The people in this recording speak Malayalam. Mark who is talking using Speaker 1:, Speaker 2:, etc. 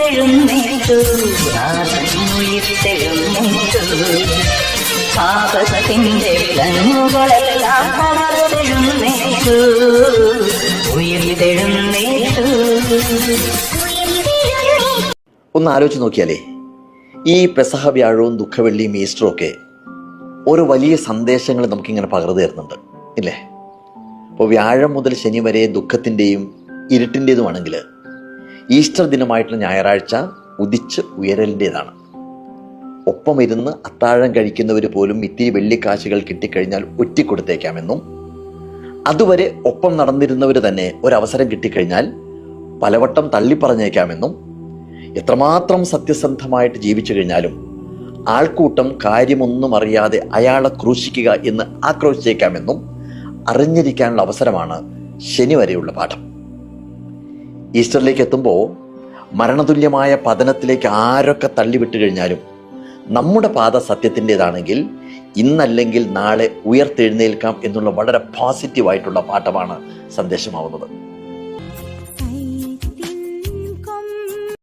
Speaker 1: ഉയർത്തെഴുന്നേറ്റു, നാഥൻ ഉയർത്തെഴുന്നേറ്റു. പാപത്തിന്റെ കണ്ണുകളെല്ലാം തകർത്തെഴുന്നേറ്റു, ഉയർത്തെഴുന്നേറ്റു.
Speaker 2: ഒന്ന് ആലോചിച്ച് നോക്കിയാലേ, ഈ പെസഹ വ്യാഴവും ദുഃഖവെള്ളിയും ഈസ്റ്ററും ഒക്കെ ഒരു വലിയ സന്ദേശങ്ങൾ നമുക്കിങ്ങനെ പകർന്നു തരുന്നുണ്ട് ഇല്ലേ? അപ്പോൾ വ്യാഴം മുതൽ ശനി വരെ ദുഃഖത്തിൻ്റെയും ഇരുട്ടിൻ്റെതുമാണെങ്കിൽ ഈസ്റ്റർ ദിനമായിട്ടുള്ള ഞായറാഴ്ച ഉദിച്ച് ഉയരലിൻ്റെതാണ്. ഒപ്പം ഇരുന്ന് അത്താഴം കഴിക്കുന്നവർ പോലും ഇത്തിരി വെള്ളിക്കാശുകൾ കിട്ടിക്കഴിഞ്ഞാൽ ഒറ്റിക്കൊടുത്തേക്കാമെന്നും, അതുവരെ ഒപ്പം നടന്നിരുന്നവർ തന്നെ ഒരവസരം കിട്ടിക്കഴിഞ്ഞാൽ പലവട്ടം തള്ളിപ്പറഞ്ഞേക്കാമെന്നും, എത്രമാത്രം സത്യസന്ധമായിട്ട് ജീവിച്ചു കഴിഞ്ഞാലും ആൾക്കൂട്ടം കാര്യമൊന്നും അറിയാതെ അയാളെ ക്രൂശിക്കുക എന്ന് ആക്രോശിച്ചേക്കാമെന്നും അറിഞ്ഞിരിക്കാനുള്ള അവസരമാണ് ശനി വരെയുള്ള പാഠം. ഈസ്റ്ററിലേക്ക് എത്തുമ്പോൾ മരണതുല്യമായ പതനത്തിലേക്ക് ആരൊക്കെ തള്ളിവിട്ട് കഴിഞ്ഞാലും നമ്മുടെ പാത സത്യത്തിൻ്റെതാണെങ്കിൽ ഇന്നല്ലെങ്കിൽ നാളെ ഉയർത്തെഴുന്നേൽക്കാം എന്നുള്ള വളരെ പോസിറ്റീവായിട്ടുള്ള പാഠമാണ് സന്ദേശമാവുന്നത്.